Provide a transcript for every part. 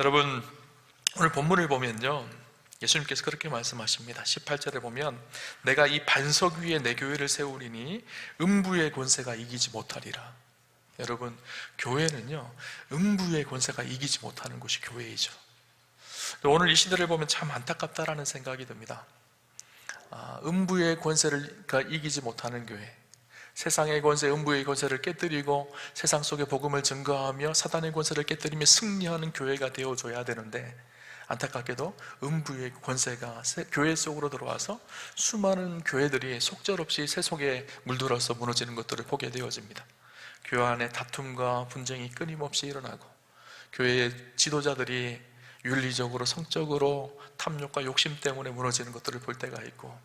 여러분, 오늘 본문을 보면요, 예수님께서 그렇게 말씀하십니다. 18절에 보면 내가 이 반석 위에 내 교회를 세우리니 음부의 권세가 이기지 못하리라. 여러분, 교회는요, 음부의 권세가 이기지 못하는 곳이 교회이죠. 오늘 이 시대를 보면 참 안타깝다라는 생각이 듭니다. 음부의 권세를 이기지 못하는 교회, 세상의 권세, 음부의 권세를 깨뜨리고 세상 속의 복음을 증거하며 사단의 권세를 깨뜨리며 승리하는 교회가 되어줘야 되는데, 안타깝게도 음부의 권세가 교회 속으로 들어와서 수많은 교회들이 속절없이 세속에 물들어서 무너지는 것들을 보게 되어집니다. 교회 안에 다툼과 분쟁이 끊임없이 일어나고, 교회의 지도자들이 윤리적으로 성적으로 탐욕과 욕심 때문에 무너지는 것들을 볼 때가 있고,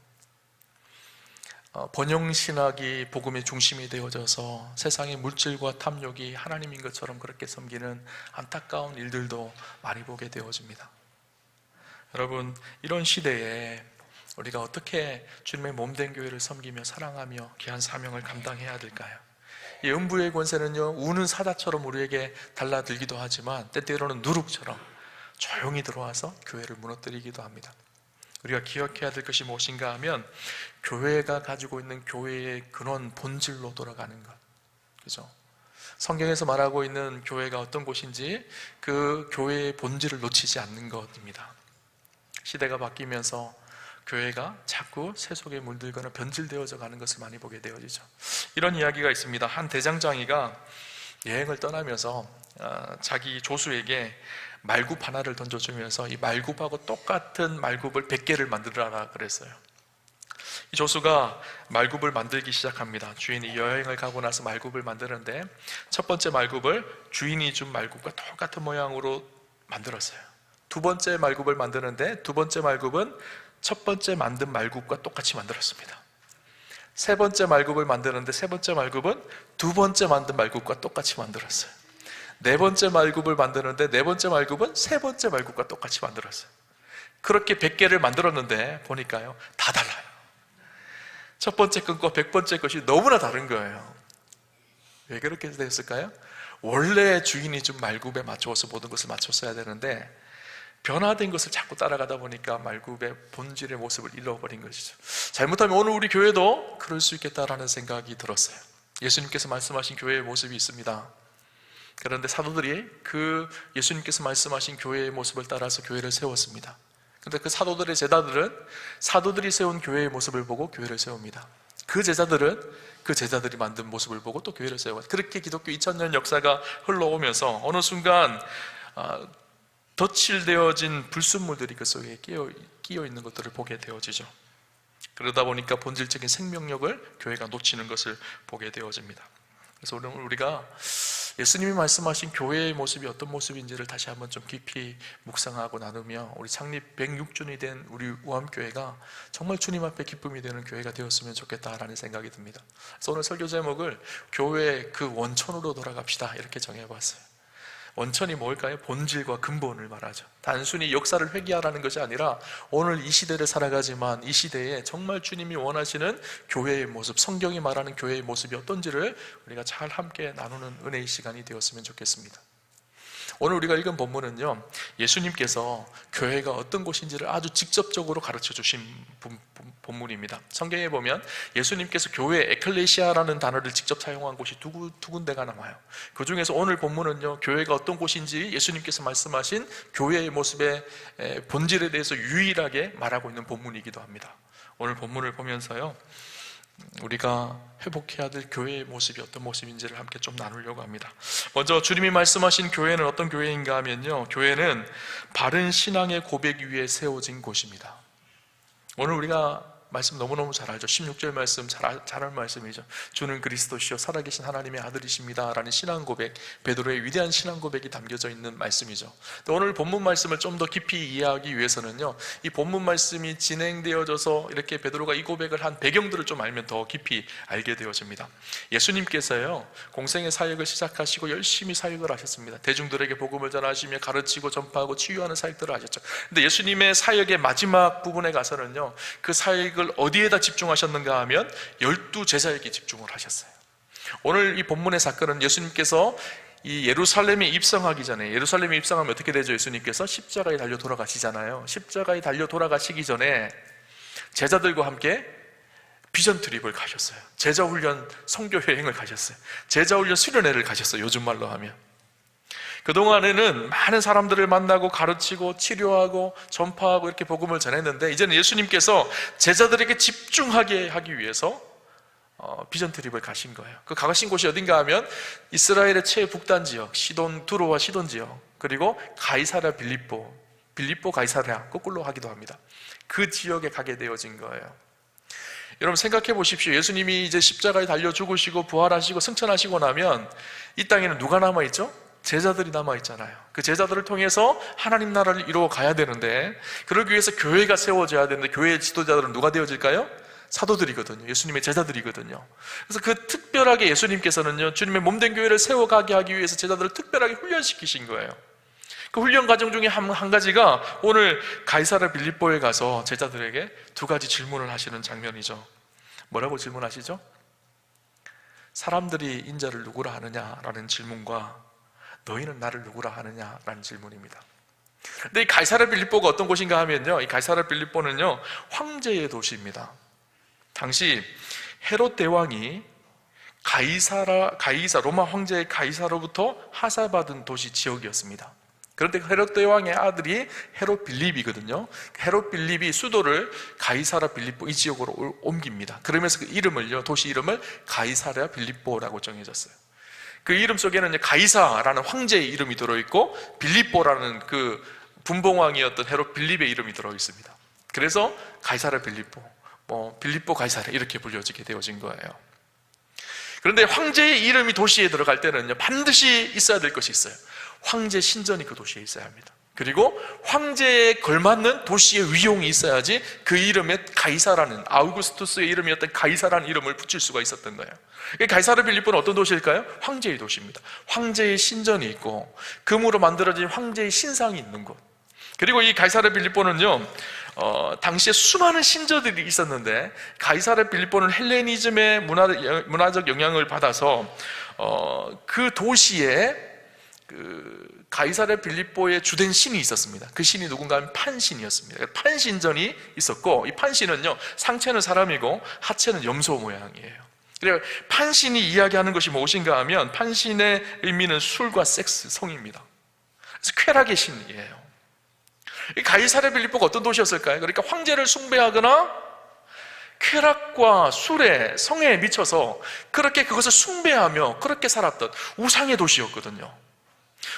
번영신학이 복음의 중심이 되어져서 세상의 물질과 탐욕이 하나님인 것처럼 그렇게 섬기는 안타까운 일들도 많이 보게 되어집니다. 여러분, 이런 시대에 우리가 어떻게 주님의 몸된 교회를 섬기며 사랑하며 귀한 사명을 감당해야 될까요? 이 음부의 권세는요, 우는 사자처럼 우리에게 달라들기도 하지만 때때로는 누룩처럼 조용히 들어와서 교회를 무너뜨리기도 합니다. 우리가 기억해야 될 것이 무엇인가 하면, 교회가 가지고 있는 교회의 근원, 본질로 돌아가는 것, 그죠? 성경에서 말하고 있는 교회가 어떤 곳인지 그 교회의 본질을 놓치지 않는 것입니다. 시대가 바뀌면서 교회가 자꾸 세속에 물들거나 변질되어져 가는 것을 많이 보게 되어지죠. 이런 이야기가 있습니다. 한 대장장이가 여행을 떠나면서 자기 조수에게 말굽 하나를 던져주면서 이 말굽하고 똑같은 말굽을 100개를 만들어라 그랬어요. 이 조수가 말굽을 만들기 시작합니다. 주인이 여행을 가고 나서 말굽을 만드는데, 첫 번째 말굽을 주인이 준 말굽과 똑같은 모양으로 만들었어요. 두 번째 말굽을 만드는데, 두 번째 말굽은 첫 번째 만든 말굽과 똑같이 만들었습니다. 세 번째 말굽을 만드는데, 세 번째 말굽은 두 번째 만든 말굽과 똑같이 만들었어요. 네 번째 말굽을 만드는데, 네 번째 말굽은 세 번째 말굽과 똑같이 만들었어요. 그렇게 100개를 만들었는데 보니까요, 다 달라요. 첫 번째 것과 100번째 것이 너무나 다른 거예요. 왜 그렇게 됐을까요? 원래 주인이 준 말굽에 맞춰서 모든 것을 맞췄어야 되는데, 변화된 것을 자꾸 따라가다 보니까 말굽의 본질의 모습을 잃어버린 것이죠. 잘못하면 오늘 우리 교회도 그럴 수 있겠다라는 생각이 들었어요. 예수님께서 말씀하신 교회의 모습이 있습니다. 그런데 사도들이 그 예수님께서 말씀하신 교회의 모습을 따라서 교회를 세웠습니다. 그런데 그 사도들의 제자들은 사도들이 세운 교회의 모습을 보고 교회를 세웁니다. 그 제자들은 그 제자들이 만든 모습을 보고 또 교회를 세워요. 그렇게 기독교 2000년 역사가 흘러오면서 어느 순간 덧칠되어진 불순물들이 그 속에 끼어 있는 것들을 보게 되어지죠. 그러다 보니까 본질적인 생명력을 교회가 놓치는 것을 보게 되어집니다. 그래서 오늘 우리가 예수님이 말씀하신 교회의 모습이 어떤 모습인지를 다시 한번 좀 깊이 묵상하고 나누며, 우리 창립 106주년이 된 우리 우암교회가 정말 주님 앞에 기쁨이 되는 교회가 되었으면 좋겠다라는 생각이 듭니다. 그래서 오늘 설교 제목을 교회의 그 원천으로 돌아갑시다 이렇게 정해봤어요. 원천이 뭘까요? 본질과 근본을 말하죠. 단순히 역사를 회귀하라는 것이 아니라 오늘 이 시대를 살아가지만 이 시대에 정말 주님이 원하시는 교회의 모습, 성경이 말하는 교회의 모습이 어떤지를 우리가 잘 함께 나누는 은혜의 시간이 되었으면 좋겠습니다. 오늘 우리가 읽은 본문은요, 예수님께서 교회가 어떤 곳인지를 아주 직접적으로 가르쳐 주신 본문입니다. 성경에 보면 예수님께서 교회 에클레시아라는 단어를 직접 사용한 곳이 두 군데가 나와요. 그 중에서 오늘 본문은요, 교회가 어떤 곳인지 예수님께서 말씀하신 교회의 모습의 본질에 대해서 유일하게 말하고 있는 본문이기도 합니다. 오늘 본문을 보면서요, 우리가 회복해야 될 교회의 모습이 어떤 모습인지를 함께 좀 나누려고 합니다. 먼저 주님이 말씀하신 교회는 어떤 교회인가 하면요, 교회는 바른 신앙의 고백 위에 세워진 곳입니다. 오늘 우리가 말씀 너무너무 잘 알죠. 16절 말씀 잘 아는 말씀이죠. 주는 그리스도시요 살아계신 하나님의 아들이십니다 라는 신앙 고백, 베드로의 위대한 신앙 고백이 담겨져 있는 말씀이죠. 오늘 본문 말씀을 좀 더 깊이 이해하기 위해서는요, 이 본문 말씀이 진행되어져서 이렇게 베드로가 이 고백을 한 배경들을 좀 알면 더 깊이 알게 되어집니다. 예수님께서요, 공생의 사역을 시작하시고 열심히 사역을 하셨습니다. 대중들에게 복음을 전하시며 가르치고 전파하고 치유하는 사역들을 하셨죠. 근데 예수님의 사역의 마지막 부분에 가서는요, 그 사역을 어디에다 집중하셨는가 하면 12제자에게 집중을 하셨어요. 오늘 이 본문의 사건은 예수님께서 이 예루살렘에 입성하기 전에, 예루살렘에 입성하면 어떻게 되죠? 예수님께서 십자가에 달려 돌아가시잖아요. 십자가에 달려 돌아가시기 전에 제자들과 함께 비전 트립을 가셨어요. 제자훈련 선교 여행을 가셨어요. 제자훈련 수련회를 가셨어요. 요즘 말로 하면. 그동안에는 많은 사람들을 만나고 가르치고 치료하고 전파하고 이렇게 복음을 전했는데, 이제는 예수님께서 제자들에게 집중하게 하기 위해서 비전 트립을 가신 거예요. 그 가신 곳이 어딘가 하면 이스라엘의 최북단 지역, 두로와 시돈 지역, 그리고 가이사랴 빌립보 가이사랴, 거꾸로 하기도 합니다. 그 지역에 가게 되어진 거예요. 여러분 생각해 보십시오. 예수님이 이제 십자가에 달려 죽으시고 부활하시고 승천하시고 나면 이 땅에는 누가 남아있죠? 제자들이 남아있잖아요. 그 제자들을 통해서 하나님 나라를 이루어 가야 되는데, 그러기 위해서 교회가 세워져야 되는데, 교회의 지도자들은 누가 되어질까요? 사도들이거든요. 예수님의 제자들이거든요. 그래서 그 특별하게 예수님께서는요, 주님의 몸된 교회를 세워가게 하기 위해서 제자들을 특별하게 훈련시키신 거예요. 그 훈련 과정 중에 한 가지가 오늘 가이사랴 빌립보에 가서 제자들에게 두 가지 질문을 하시는 장면이죠. 뭐라고 질문하시죠? 사람들이 인자를 누구라 하느냐라는 질문과 너희는 나를 누구라 하느냐라는 질문입니다. 근데 이 가이사랴 빌립보가 어떤 곳인가 하면요, 이 가이사랴 빌립보는요, 황제의 도시입니다. 당시 헤롯 대왕이 로마 황제의 가이사로부터 하사받은 도시 지역이었습니다. 그런데 헤롯 대왕의 아들이 헤롯 빌립이거든요. 헤롯 빌립이 수도를 가이사랴 빌립보 이 지역으로 옮깁니다. 그러면서 그 이름을요, 도시 이름을 가이사랴 빌립보라고 정해졌어요. 그 이름 속에는 가이사라는 황제의 이름이 들어있고 빌립보라는 그 분봉왕이었던 헤롯 빌립의 이름이 들어있습니다. 그래서 가이사랴 빌립보, 빌립보 가이사랴 이렇게 불려지게 되어진 거예요. 그런데 황제의 이름이 도시에 들어갈 때는요, 반드시 있어야 될 것이 있어요. 황제 신전이 그 도시에 있어야 합니다. 그리고 황제에 걸맞는 도시의 위용이 있어야지 그 이름에 가이사라는, 아우구스투스의 이름이었던 가이사라는 이름을 붙일 수가 있었던 거예요. 가이사랴 빌립보는 어떤 도시일까요? 황제의 도시입니다. 황제의 신전이 있고 금으로 만들어진 황제의 신상이 있는 곳. 그리고 이 가이사랴 빌립보는요, 당시에 수많은 신전들이 있었는데, 가이사랴 빌립보는 헬레니즘의 문화적 영향을 받아서 그 도시에 가이사랴 빌립보의 주된 신이 있었습니다. 그 신이 누군가 하면 판신이었습니다. 판신전이 있었고, 이 판신은요, 상체는 사람이고 하체는 염소 모양이에요. 그래서 판신이 이야기하는 것이 무엇인가 하면, 판신의 의미는 술과 섹스, 성입니다. 그래서 쾌락의 신이에요. 이 가이사랴 빌립보가 어떤 도시였을까요? 그러니까 황제를 숭배하거나 쾌락과 술에, 성에 미쳐서 그렇게 그것을 숭배하며 그렇게 살았던 우상의 도시였거든요.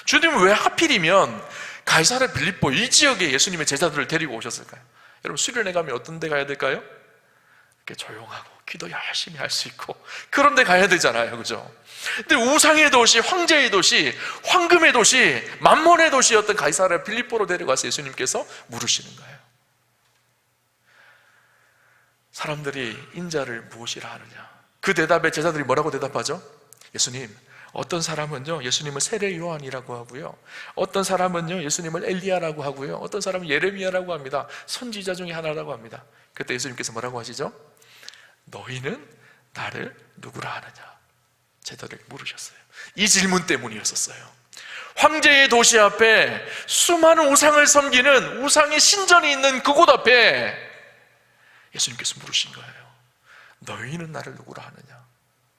주님은 왜 하필이면 가이사랴 빌립보 이 지역에 예수님의 제자들을 데리고 오셨을까요? 여러분, 수련회 가면 어떤 데 가야 될까요? 이렇게 조용하고 기도 열심히 할 수 있고 그런 데 가야 되잖아요, 그죠? 근데 우상의 도시, 황제의 도시, 황금의 도시, 만몬의 도시였던 가이사랴 빌립보로 데려가서 예수님께서 물으시는 거예요. 사람들이 인자를 무엇이라 하느냐? 그 대답에 제자들이 뭐라고 대답하죠? 예수님, 어떤 사람은요, 예수님을 세례 요한이라고 하고요, 어떤 사람은요, 예수님을 엘리야라고 하고요, 어떤 사람은 예레미야라고 합니다. 선지자 중에 하나라고 합니다. 그때 예수님께서 뭐라고 하시죠? 너희는 나를 누구라 하느냐? 제자들에게 물으셨어요. 이 질문 때문이었었어요. 황제의 도시 앞에 수많은 우상을 섬기는 우상의 신전이 있는 그곳 앞에 예수님께서 물으신 거예요. 너희는 나를 누구라 하느냐?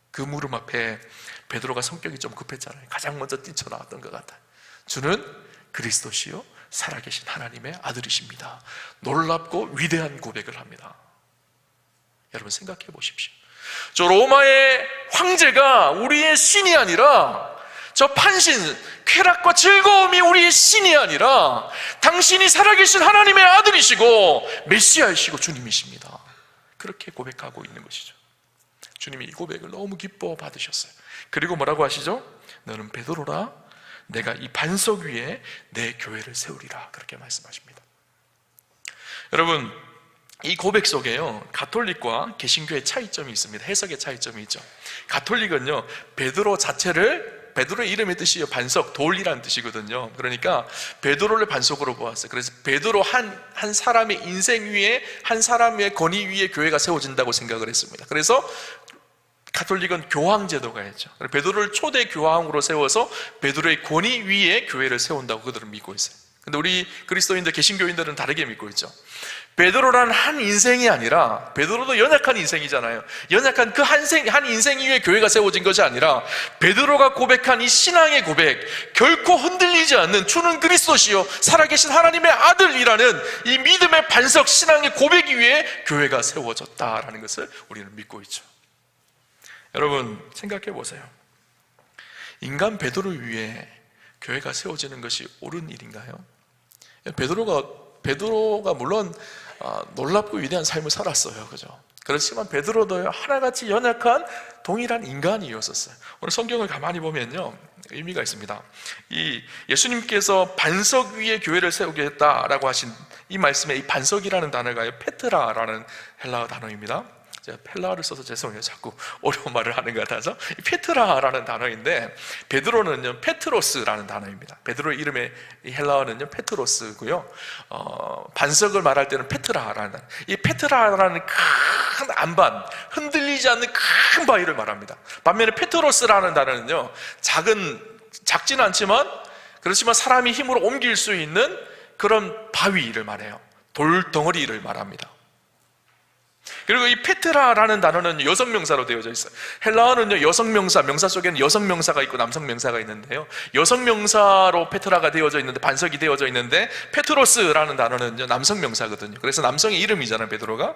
그 물음 앞에 베드로가 성격이 좀 급했잖아요. 가장 먼저 뛰쳐나왔던 것 같아요. 주는 그리스도시요 살아계신 하나님의 아들이십니다. 놀랍고 위대한 고백을 합니다. 여러분 생각해 보십시오. 저 로마의 황제가 우리의 신이 아니라, 저 판신, 쾌락과 즐거움이 우리의 신이 아니라 당신이 살아계신 하나님의 아들이시고 메시아이시고 주님이십니다. 그렇게 고백하고 있는 것이죠. 주님이 이 고백을 너무 기뻐 받으셨어요. 그리고 뭐라고 하시죠? 너는 베드로라, 내가 이 반석 위에 내 교회를 세우리라, 그렇게 말씀하십니다. 여러분, 이 고백 속에요, 가톨릭과 개신교의 차이점이 있습니다. 해석의 차이점이 있죠. 가톨릭은요, 베드로 자체를, 베드로의 이름의 뜻이요, 반석, 돌이라는 뜻이거든요. 그러니까 베드로를 반석으로 보았어요. 그래서 베드로 한 사람의 인생 위에, 한 사람의 권위 위에 교회가 세워진다고 생각을 했습니다. 그래서 가톨릭은 교황 제도가 있죠. 베드로를 초대 교황으로 세워서 베드로의 권위 위에 교회를 세운다고 그들은 믿고 있어요. 근데 우리 그리스도인들, 개신교인들은 다르게 믿고 있죠. 베드로란 한 인생이 아니라, 베드로도 연약한 인생이잖아요. 연약한 그 한 인생 위에 교회가 세워진 것이 아니라, 베드로가 고백한 이 신앙의 고백, 결코 흔들리지 않는 주는 그리스도시요 살아계신 하나님의 아들이라는 이 믿음의 반석, 신앙의 고백 위에 교회가 세워졌다라는 것을 우리는 믿고 있죠. 여러분 생각해 보세요. 인간 베드로 위에 교회가 세워지는 것이 옳은 일인가요? 베드로가 물론 놀랍고 위대한 삶을 살았어요. 그죠? 그렇지만 베드로도 하나같이 연약한 동일한 인간이었었어요. 오늘 성경을 가만히 보면요, 의미가 있습니다. 이 예수님께서 반석 위에 교회를 세우겠다라고 하신 이 말씀에 이 반석이라는 단어가 페트라라는 헬라어 단어입니다. 제가 헬라어를 써서 죄송해요. 자꾸 어려운 말을 하는 것 같아서. 페트라라는 단어인데, 베드로는요 페트로스라는 단어입니다. 베드로의 이름의 헬라어는요 페트로스고요, 반석을 말할 때는 페트라라는 단어. 이 페트라라는 큰 안반, 흔들리지 않는 큰 바위를 말합니다. 반면에 페트로스라는 단어는요 작지는 않지만, 그렇지만 사람이 힘으로 옮길 수 있는 그런 바위를 말해요. 돌덩어리를 말합니다. 그리고 이 페트라라는 단어는 여성명사로 되어져 있어요. 헬라어는요 여성명사, 명사 속에는 여성명사가 있고 남성명사가 있는데요, 여성명사로 페트라가 되어져 있는데, 반석이 되어져 있는데, 페트로스라는 단어는요 남성명사거든요. 그래서 남성의 이름이잖아요, 베드로가.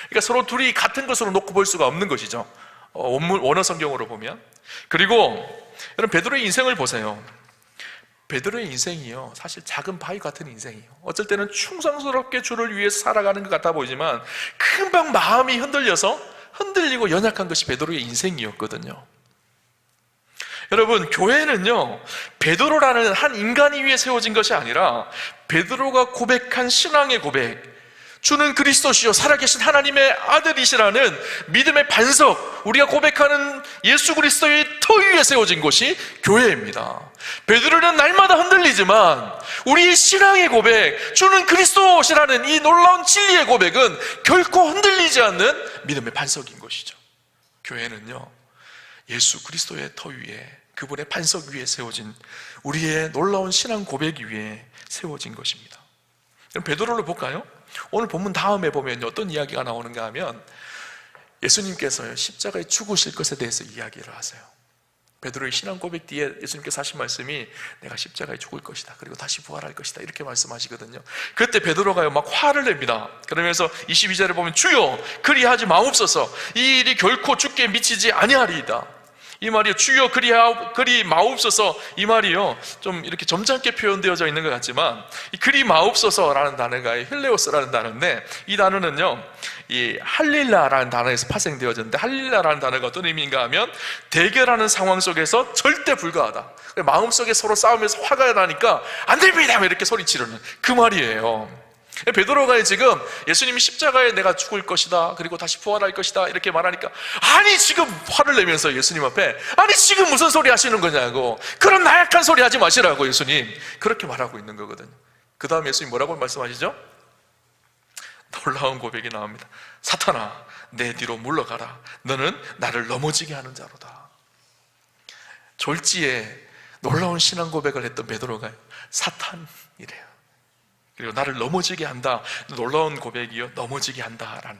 그러니까 서로 둘이 같은 것으로 놓고 볼 수가 없는 것이죠, 원어 성경으로 보면. 그리고 여러분 베드로의 인생을 보세요. 베드로의 인생이요 사실 작은 바위 같은 인생이에요. 어쩔 때는 충성스럽게 주를 위해서 살아가는 것 같아 보이지만, 금방 마음이 흔들리고 연약한 것이 베드로의 인생이었거든요. 여러분 교회는요 베드로라는 한 인간이 위에 세워진 것이 아니라, 베드로가 고백한 신앙의 고백, 주는 그리스도시요 살아계신 하나님의 아들이시라는 믿음의 반석, 우리가 고백하는 예수 그리스도의 터 위에 세워진 것이 교회입니다. 베드로는 날마다 흔들리지만 우리의 신앙의 고백, 주는 그리스도시라는 이 놀라운 진리의 고백은 결코 흔들리지 않는 믿음의 반석인 것이죠. 교회는요 예수 그리스도의 터 위에, 그분의 반석 위에 세워진 우리의 놀라운 신앙 고백 위에 세워진 것입니다. 그럼 베드로를 볼까요? 오늘 본문 다음에 보면 어떤 이야기가 나오는가 하면, 예수님께서요 십자가에 죽으실 것에 대해서 이야기를 하세요. 베드로의 신앙 고백 뒤에 예수님께서 하신 말씀이 내가 십자가에 죽을 것이다, 그리고 다시 부활할 것이다, 이렇게 말씀하시거든요. 그때 베드로가요 막 화를 냅니다. 그러면서 22절에 보면 주여 그리하지 마옵소서, 이 일이 결코 주께 미치지 아니하리이다. 이 말이요 주여 그리 마옵소서, 이 말이요 좀 이렇게 점잖게 표현되어져 있는 것 같지만, 이 그리 마옵소서라는 단어가 힐레오스라는 단어인데, 이 단어는요 이 할릴라라는 단어에서 파생되어졌는데, 할릴라라는 단어가 어떤 의미인가 하면 대결하는 상황 속에서 절대 불가하다, 마음속에 서로 싸우면서 화가 나니까 안 됩니다 이렇게 소리치르는 그 말이에요. 베드로가 지금 예수님이 십자가에 내가 죽을 것이다, 그리고 다시 부활할 것이다 이렇게 말하니까, 아니 지금 화를 내면서 예수님 앞에, 아니 지금 무슨 소리 하시는 거냐고, 그런 나약한 소리 하지 마시라고 예수님 그렇게 말하고 있는 거거든요. 그 다음 예수님 뭐라고 말씀하시죠? 놀라운 고백이 나옵니다. 사탄아 내 뒤로 물러가라, 너는 나를 넘어지게 하는 자로다. 졸지에 놀라운 신앙 고백을 했던 베드로가 사탄이래요. 그리고 나를 넘어지게 한다, 놀라운 고백이요 넘어지게 한다라는,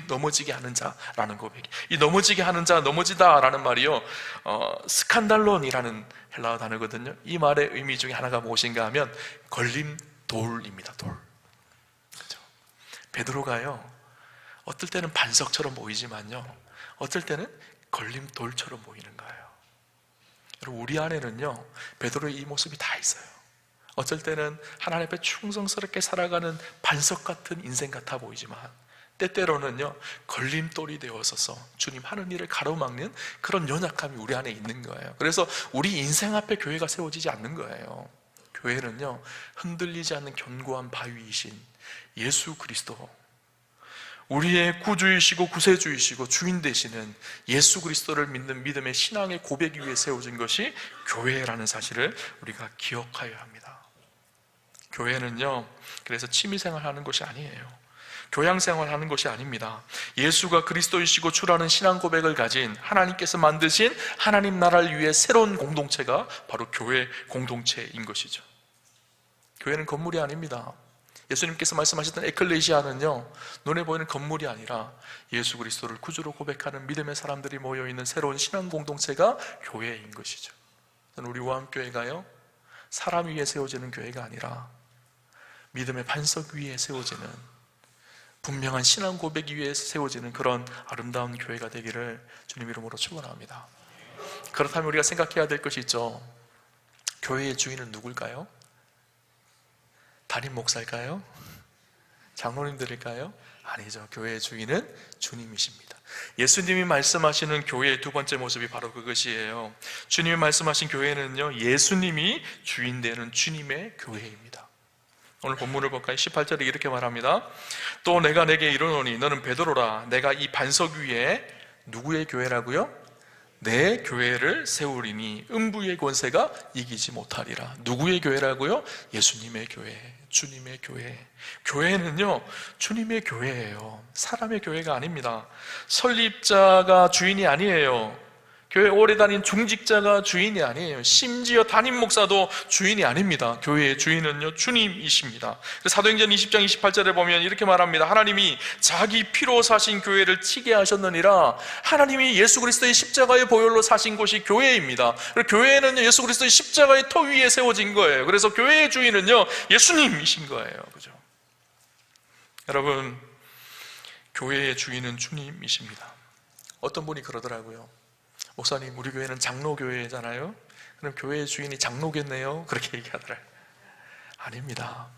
넘어지게 하는 자라는 고백이, 이 넘어지게 하는 자, 넘어지다라는 말이요 스칸달론이라는 헬라어 단어거든요. 이 말의 의미 중에 하나가 무엇인가 하면 걸림돌입니다. 돌. 그렇죠? 베드로가요 어떨 때는 반석처럼 보이지만요 어떨 때는 걸림돌처럼 보이는 거예요. 여러분 우리 안에는요 베드로의 이 모습이 다 있어요. 어쩔 때는 하나님 앞에 충성스럽게 살아가는 반석 같은 인생 같아 보이지만, 때때로는요 걸림돌이 되어서서 주님 하는 일을 가로막는 그런 연약함이 우리 안에 있는 거예요. 그래서 우리 인생 앞에 교회가 세워지지 않는 거예요. 교회는요 흔들리지 않는 견고한 바위이신 예수 그리스도, 우리의 구주이시고 구세주이시고 주인 되시는 예수 그리스도를 믿는 믿음의 신앙의 고백 위에 세워진 것이 교회라는 사실을 우리가 기억하여야 합니다. 교회는요 그래서 취미생활 하는 것이 아니에요. 교양 생활하는 것이 아닙니다. 예수가 그리스도이시고 주라는 신앙 고백을 가진 하나님께서 만드신 하나님 나라를 위해 새로운 공동체가 바로 교회 공동체인 것이죠. 교회는 건물이 아닙니다. 예수님께서 말씀하셨던 에클레시아는요, 눈에 보이는 건물이 아니라 예수 그리스도를 구주로 고백하는 믿음의 사람들이 모여있는 새로운 신앙 공동체가 교회인 것이죠. 우리 우암교회가요, 사람 위에 세워지는 교회가 아니라 믿음의 반석 위에 세워지는, 분명한 신앙 고백 위에 세워지는 그런 아름다운 교회가 되기를 주님 이름으로 축원합니다. 그렇다면 우리가 생각해야 될 것이 있죠. 교회의 주인은 누굴까요? 담임 목사일까요? 장로님들일까요? 아니죠. 교회의 주인은 주님이십니다. 예수님이 말씀하시는 교회의 두 번째 모습이 바로 그것이에요. 주님이 말씀하신 교회는요, 예수님이 주인 되는 주님의 교회입니다. 오늘 본문을 볼까요? 18절에 이렇게 말합니다. 또 내가 내게 이르노니 너는 베드로라. 내가 이 반석 위에 누구의 교회라고요? 내 교회를 세우리니 음부의 권세가 이기지 못하리라. 누구의 교회라고요? 예수님의 교회, 주님의 교회. 교회는요, 주님의 교회예요. 사람의 교회가 아닙니다. 설립자가 주인이 아니에요. 교회 오래 다닌 중직자가 주인이 아니에요. 심지어 담임 목사도 주인이 아닙니다. 교회의 주인은요, 주님이십니다. 사도행전 20장 28절에 보면 이렇게 말합니다. 하나님이 자기 피로 사신 교회를 치게 하셨느니라. 하나님이 예수 그리스도의 십자가의 보혈로 사신 곳이 교회입니다. 교회는 예수 그리스도의 십자가의 터 위에 세워진 거예요. 그래서 교회의 주인은요, 예수님이신 거예요. 그죠? 여러분, 교회의 주인은 주님이십니다. 어떤 분이 그러더라고요. 목사님, 우리 교회는 장로교회잖아요. 그럼 교회의 주인이 장로겠네요? 그렇게 얘기하더라고요. 아닙니다.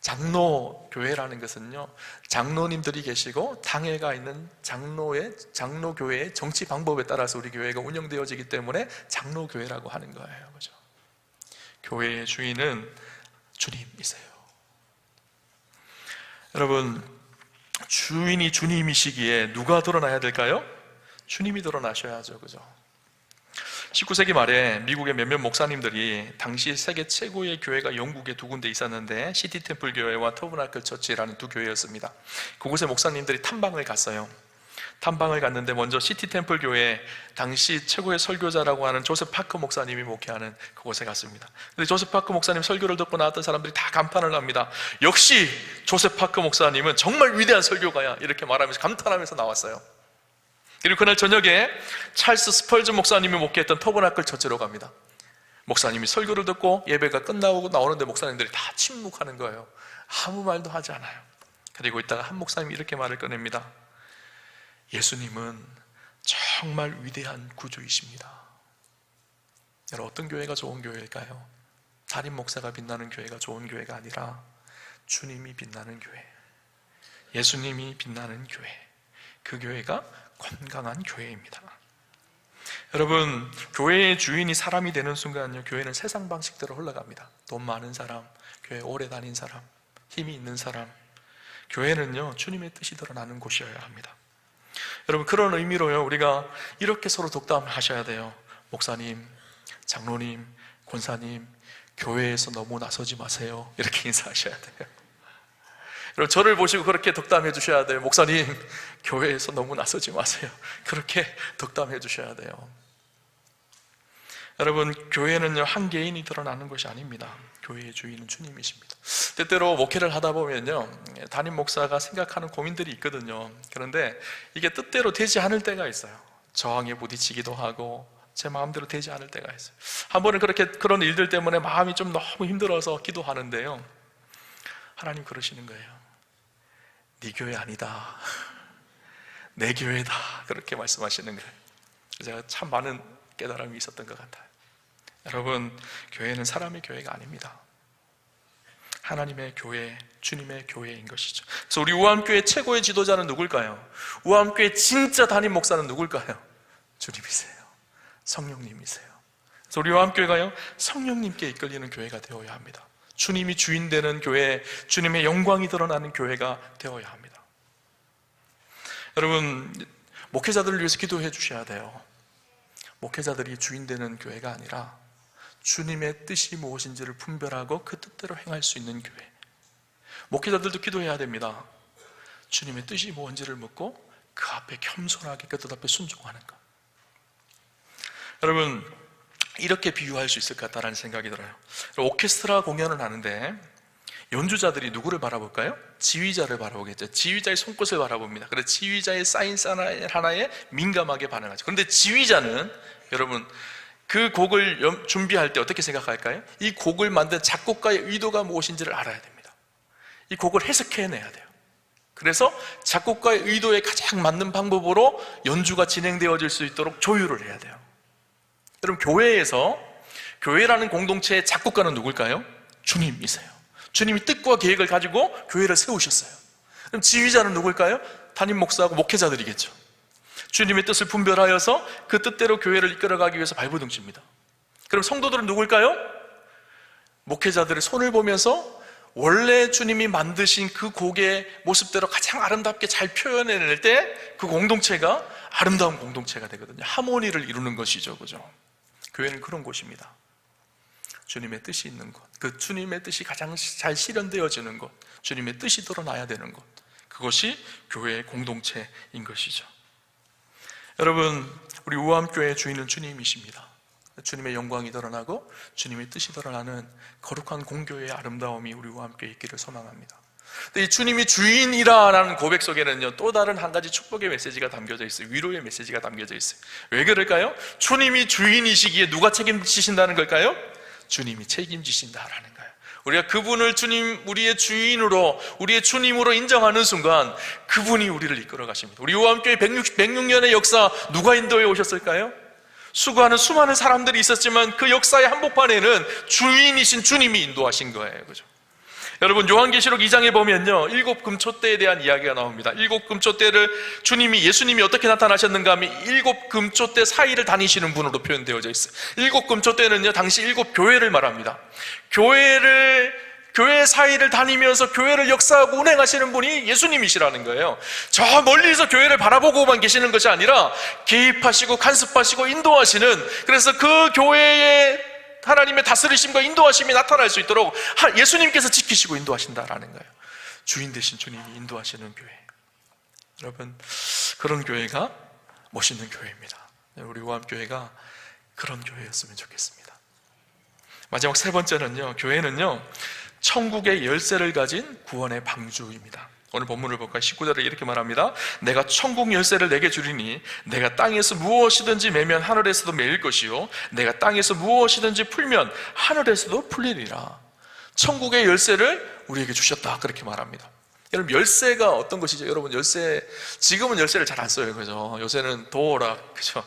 장로교회라는 것은요, 장로님들이 계시고 당회가 있는 장로교회의 정치 방법에 따라서 우리 교회가 운영되어지기 때문에 장로교회라고 하는 거예요. 그죠? 교회의 주인은 주님이세요. 여러분, 주인이 주님이시기에 누가 드러나야 될까요? 주님이 드러나셔야죠. 그죠? 19세기 말에 미국의 몇몇 목사님들이 당시 세계 최고의 교회가 영국에 두 군데 있었는데 시티템플 교회와 터브나클 처치라는 두 교회였습니다. 그곳에 목사님들이 탐방을 갔어요. 탐방을 갔는데 먼저 시티템플 교회 당시 최고의 설교자라고 하는 조셉 파커 목사님이 목회하는 그곳에 갔습니다. 근데 조셉 파커 목사님 설교를 듣고 나왔던 사람들이 다 감탄을 합니다. 역시 조셉 파커 목사님은 정말 위대한 설교가야, 이렇게 말하면서 감탄하면서 나왔어요. 그리고 그날 저녁에 찰스 스펄전 목사님이 목회했던 터버나클 처치로 갑니다. 목사님이 설교를 듣고 예배가 끝나고 나오는데 목사님들이 다 침묵하는 거예요. 아무 말도 하지 않아요. 그리고 있다가 한 목사님이 이렇게 말을 꺼냅니다. 예수님은 정말 위대한 구주이십니다. 여러분, 어떤 교회가 좋은 교회일까요? 담임 목사가 빛나는 교회가 좋은 교회가 아니라 주님이 빛나는 교회, 예수님이 빛나는 교회, 그 교회가 건강한 교회입니다. 여러분, 교회의 주인이 사람이 되는 순간요, 교회는 세상 방식대로 흘러갑니다. 돈 많은 사람, 교회 오래 다닌 사람, 힘이 있는 사람. 교회는요, 주님의 뜻이 드러나는 곳이어야 합니다. 여러분, 그런 의미로요, 우리가 이렇게 서로 독담하셔야 돼요. 목사님, 장로님, 권사님, 교회에서 너무 나서지 마세요. 이렇게 인사하셔야 돼요. 여러분, 저를 보시고 그렇게 덕담해 주셔야 돼요. 목사님, 교회에서 너무 나서지 마세요. 그렇게 덕담해 주셔야 돼요. 여러분, 교회는요, 한 개인이 드러나는 것이 아닙니다. 교회의 주인은 주님이십니다. 때때로 목회를 하다 보면요, 담임 목사가 생각하는 고민들이 있거든요. 그런데 이게 뜻대로 되지 않을 때가 있어요. 저항에 부딪히기도 하고 제 마음대로 되지 않을 때가 있어요. 한 번은 그런 일들 때문에 마음이 좀 너무 힘들어서 기도하는데요, 하나님 그러시는 거예요. 네 교회 아니다, 내 교회다, 그렇게 말씀하시는 거예요. 제가 참 많은 깨달음이 있었던 것 같아요. 여러분, 교회는 사람의 교회가 아닙니다. 하나님의 교회, 주님의 교회인 것이죠. 그래서 우리 우암교회 최고의 지도자는 누굴까요? 우암교회 진짜 담임 목사는 누굴까요? 주님이세요. 성령님이세요. 그래서 우리 우암교회가요, 성령님께 이끌리는 교회가 되어야 합니다. 주님이 주인 되는 교회, 주님의 영광이 드러나는 교회가 되어야 합니다. 여러분, 목회자들을 위해서 기도해 주셔야 돼요. 목회자들이 주인 되는 교회가 아니라 주님의 뜻이 무엇인지를 분별하고 그 뜻대로 행할 수 있는 교회. 목회자들도 기도해야 됩니다. 주님의 뜻이 뭔지를 묻고 그 앞에 겸손하게 그 뜻 앞에 순종하는 것. 여러분, 이렇게 비유할 수 있을 것 같다는 생각이 들어요. 오케스트라 공연을 하는데 연주자들이 누구를 바라볼까요? 지휘자를 바라보겠죠. 지휘자의 손끝을 바라봅니다. 그래서 지휘자의 사인 하나에 민감하게 반응하죠. 그런데 지휘자는 여러분, 그 곡을 준비할 때 어떻게 생각할까요? 이 곡을 만든 작곡가의 의도가 무엇인지를 알아야 됩니다. 이 곡을 해석해내야 돼요. 그래서 작곡가의 의도에 가장 맞는 방법으로 연주가 진행되어질 수 있도록 조율을 해야 돼요. 여러분, 교회라는 공동체의 작곡가는 누굴까요? 주님이세요. 주님이 뜻과 계획을 가지고 교회를 세우셨어요. 그럼 지휘자는 누굴까요? 담임 목사하고 목회자들이겠죠. 주님의 뜻을 분별하여서 그 뜻대로 교회를 이끌어가기 위해서 발버둥칩니다. 그럼 성도들은 누굴까요? 목회자들의 손을 보면서 원래 주님이 만드신 그 곡의 모습대로 가장 아름답게 잘 표현해낼 때 그 공동체가 아름다운 공동체가 되거든요. 하모니를 이루는 것이죠. 그죠? 교회는 그런 곳입니다. 주님의 뜻이 있는 곳, 그 주님의 뜻이 가장 잘 실현되어지는 곳, 주님의 뜻이 드러나야 되는 곳, 그것이 교회의 공동체인 것이죠. 여러분, 우리 우암교회의 주인은 주님이십니다. 주님의 영광이 드러나고 주님의 뜻이 드러나는 거룩한 공교회의 아름다움이 우리 우암교회에 있기를 소망합니다. 근데 이 주님이 주인이라는 고백 속에는요, 또 다른 한 가지 축복의 메시지가 담겨져 있어요. 위로의 메시지가 담겨져 있어요. 왜 그럴까요? 주님이 주인이시기에 누가 책임지신다는 걸까요? 주님이 책임지신다라는 거예요. 우리가 그분을 주님, 우리의 주인으로, 우리의 주님으로 인정하는 순간 그분이 우리를 이끌어 가십니다. 우리 우암교회 106년의 역사 누가 인도해 오셨을까요? 수고하는 수많은 사람들이 있었지만 그 역사의 한복판에는 주인이신 주님이 인도하신 거예요. 그죠? 여러분, 요한계시록 2장에 보면요, 7 금초대에 대한 이야기가 나옵니다. 7 금초대를 예수님이 어떻게 나타나셨는가 하면 7 금초대 사이를 다니시는 분으로 표현되어져 있어요. 7 금초대는요, 당시 7 교회를 말합니다. 교회 사이를 다니면서 교회를 역사하고 운행하시는 분이 예수님이시라는 거예요. 저 멀리서 교회를 바라보고만 계시는 것이 아니라 개입하시고 간섭하시고 인도하시는, 그래서 그 교회의 하나님의 다스리심과 인도하심이 나타날 수 있도록 예수님께서 지키시고 인도하신다라는 거예요. 주인 되신 주님이 인도하시는 교회. 여러분, 그런 교회가 멋있는 교회입니다. 우리 우암교회가 그런 교회였으면 좋겠습니다. 마지막 세 번째는요, 교회는요, 천국의 열쇠를 가진 구원의 방주입니다. 오늘 본문을 볼까요? 19절에 이렇게 말합니다. 내가 천국 열쇠를 내게 주리니 내가 땅에서 무엇이든지 매면 하늘에서도 매일 것이요 내가 땅에서 무엇이든지 풀면 하늘에서도 풀리리라. 천국의 열쇠를 우리에게 주셨다, 그렇게 말합니다. 여러분, 열쇠가 어떤 것이죠? 여러분, 열쇠, 지금은 열쇠를 잘 안 써요. 그죠? 요새는 도어락, 그죠?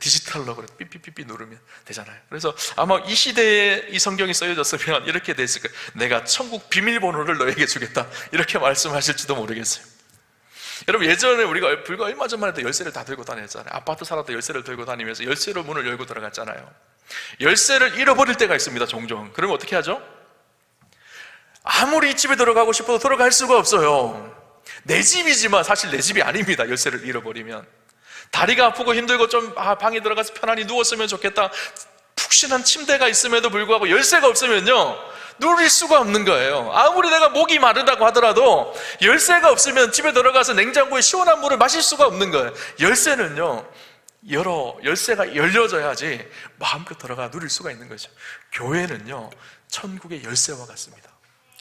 디지털로 삐삐삐삐 누르면 되잖아요. 그래서 아마 이 시대에 이 성경이 써졌으면 이렇게 됐을 거예요. 내가 천국 비밀번호를 너에게 주겠다, 이렇게 말씀하실지도 모르겠어요. 여러분, 예전에 우리가 불과 얼마 전만 해도 열쇠를 다 들고 다녔잖아요. 아파트 살았다 열쇠를 들고 다니면서 열쇠로 문을 열고 들어갔잖아요. 열쇠를 잃어버릴 때가 있습니다. 종종. 그러면 어떻게 하죠? 아무리 집에 들어가고 싶어도 들어갈 수가 없어요. 내 집이지만 사실 내 집이 아닙니다. 열쇠를 잃어버리면. 다리가 아프고 힘들고 좀 방에 들어가서 편안히 누웠으면 좋겠다, 푹신한 침대가 있음에도 불구하고 열쇠가 없으면요, 누릴 수가 없는 거예요. 아무리 내가 목이 마르다고 하더라도 열쇠가 없으면 집에 들어가서 냉장고에 시원한 물을 마실 수가 없는 거예요. 열쇠는요, 열쇠가 열려져야지 마음껏 들어가 누릴 수가 있는 거죠. 교회는요, 천국의 열쇠와 같습니다.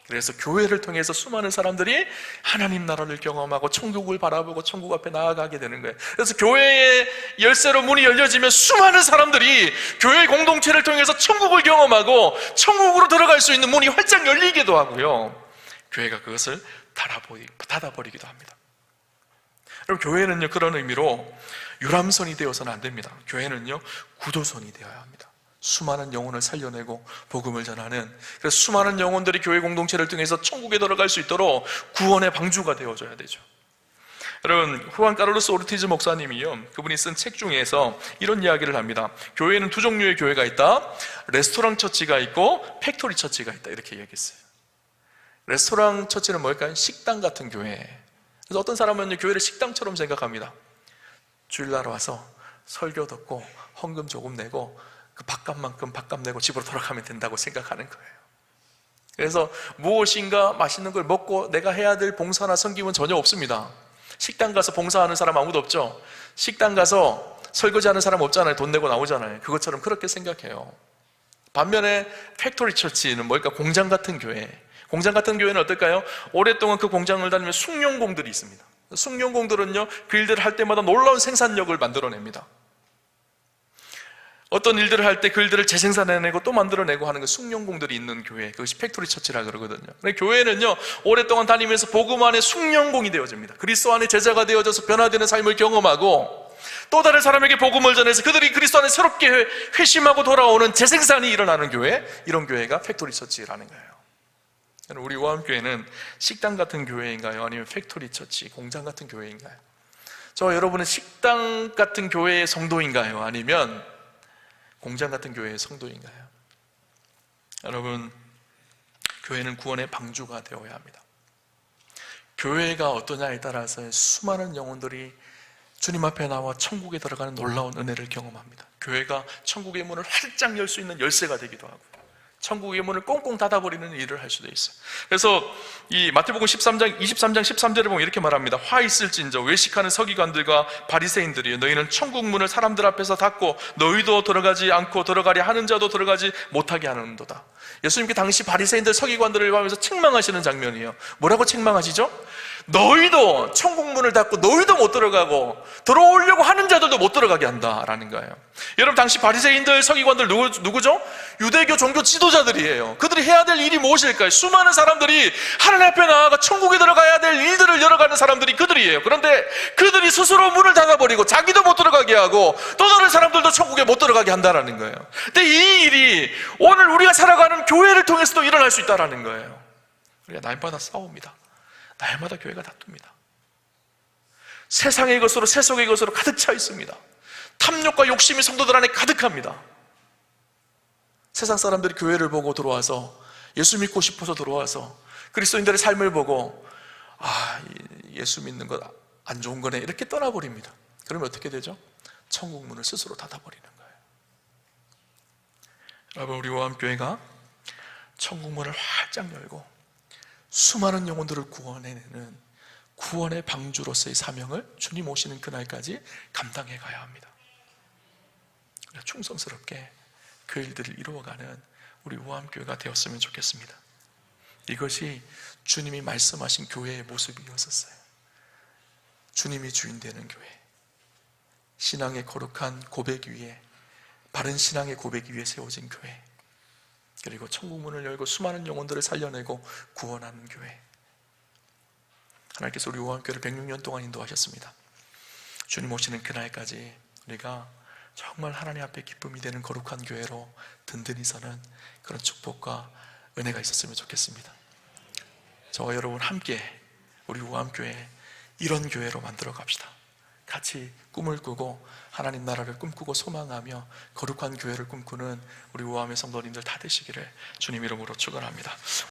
그래서 교회를 통해서 수많은 사람들이 하나님 나라를 경험하고 천국을 바라보고 천국 앞에 나아가게 되는 거예요. 그래서 교회의 열쇠로 문이 열려지면 수많은 사람들이 교회 공동체를 통해서 천국을 경험하고 천국으로 들어갈 수 있는 문이 활짝 열리기도 하고요, 교회가 그것을 닫아버리기도 합니다. 여러분, 교회는요, 그런 의미로 유람선이 되어서는 안 됩니다. 교회는요, 구도선이 되어야 합니다. 수많은 영혼을 살려내고 복음을 전하는, 그래서 수많은 영혼들이 교회 공동체를 통해서 천국에 들어갈 수 있도록 구원의 방주가 되어줘야 되죠. 여러분, 후안 카를로스 오르티즈 목사님이요, 그분이 쓴 책 중에서 이런 이야기를 합니다. 교회에는 두 종류의 교회가 있다. 레스토랑 처치가 있고 팩토리 처치가 있다, 이렇게 이야기했어요. 레스토랑 처치는 뭘까요? 식당 같은 교회. 그래서 어떤 사람은 교회를 식당처럼 생각합니다. 주일날 와서 설교 듣고 헌금 조금 내고 그 밥값만큼 밥값 내고 집으로 돌아가면 된다고 생각하는 거예요. 그래서 무엇인가 맛있는 걸 먹고 내가 해야 될 봉사나 섬김은 전혀 없습니다. 식당 가서 봉사하는 사람 아무도 없죠. 식당 가서 설거지하는 사람 없잖아요. 돈 내고 나오잖아요. 그것처럼 그렇게 생각해요. 반면에 팩토리 처치는 뭘까? 공장 같은 교회. 공장 같은 교회는 어떨까요? 오랫동안 그 공장을 다니면 숭룡공들이 있습니다. 숭룡공들은요, 그 일들을 할 때마다 놀라운 생산력을 만들어냅니다. 어떤 일들을 할 때 그 일들을 재생산해내고 또 만들어내고 하는 그 숭룡공들이 있는 교회, 그것이 팩토리 처치라 그러거든요. 교회는요, 오랫동안 다니면서 복음 안에 숭룡공이 되어집니다. 그리스도 안에 제자가 되어져서 변화되는 삶을 경험하고 또 다른 사람에게 복음을 전해서 그들이 그리스도 안에 새롭게 회심하고 돌아오는 재생산이 일어나는 교회, 이런 교회가 팩토리 처치라는 거예요. 우리 오암교회는 식당 같은 교회인가요? 아니면 팩토리 처치, 공장 같은 교회인가요? 저 여러분은 식당 같은 교회의 성도인가요? 아니면 공장 같은 교회의 성도인가요? 여러분, 교회는 구원의 방주가 되어야 합니다. 교회가 어떠냐에 따라서 수많은 영혼들이 주님 앞에 나와 천국에 들어가는 놀라운 은혜를 경험합니다. 교회가 천국의 문을 활짝 열 수 있는 열쇠가 되기도 하고 천국의 문을 꽁꽁 닫아버리는 일을 할 수도 있어요. 그래서 이 마태복음 23장 13절을 보면 이렇게 말합니다. 화 있을진저 외식하는 서기관들과 바리새인들이여, 너희는 천국 문을 사람들 앞에서 닫고 너희도 들어가지 않고 들어가려 하는 자도 들어가지 못하게 하는도다. 예수님께 당시 바리새인들 서기관들을 보면서 책망하시는 장면이에요. 뭐라고 책망하시죠? 너희도 천국 문을 닫고 너희도 못 들어가고 들어오려고 하는 자들도 못 들어가게 한다라는 거예요. 여러분, 당시 바리새인들 서기관들 누구죠? 유대교 종교 지도자들이에요. 그들이 해야 될 일이 무엇일까요? 수많은 사람들이 하나님 앞에 나아가 천국에 들어가야 될 일들을 열어가는 사람들이 그들이에요. 그런데 그들이 스스로 문을 닫아버리고 자기도 못 들어가게 하고 또 다른 사람들도 천국에 못 들어가게 한다는 거예요. 근데 이 일이 오늘 우리가 살아가는 교회를 통해서도 일어날 수 있다는 거예요. 우리가 날마다 싸웁니다. 날마다 교회가 다툽니다. 세상의 것으로, 세속의 것으로 가득 차 있습니다. 탐욕과 욕심이 성도들 안에 가득합니다. 세상 사람들이 교회를 보고 들어와서 예수 믿고 싶어서 들어와서 그리스도인들의 삶을 보고 예수 믿는 것 안 좋은 거네 이렇게 떠나버립니다. 그러면 어떻게 되죠? 천국 문을 스스로 닫아버리는 거예요. 여러분, 우리 오암교회가 천국 문을 활짝 열고 수많은 영혼들을 구원해내는 구원의 방주로서의 사명을 주님 오시는 그날까지 감당해 가야 합니다. 충성스럽게 그 일들을 이루어가는 우리 오암교회가 되었으면 좋겠습니다. 이것이 주님이 말씀하신 교회의 모습이었었어요. 주님이 주인 되는 교회, 신앙의 거룩한 고백 위에, 바른 신앙의 고백 위에 세워진 교회, 그리고 천국 문을 열고 수많은 영혼들을 살려내고 구원하는 교회. 하나님께서 우리 오암교회를 106년 동안 인도하셨습니다. 주님 오시는 그날까지 우리가 정말 하나님 앞에 기쁨이 되는 거룩한 교회로 든든히 서는 그런 축복과 은혜가 있었으면 좋겠습니다. 저와 여러분 함께 우리 오암교회 이런 교회로 만들어 갑시다. 같이 꿈을 꾸고 하나님 나라를 꿈꾸고 소망하며 거룩한 교회를 꿈꾸는 우리 오암의 성도님들 다 되시기를 주님 이름으로 축원합니다.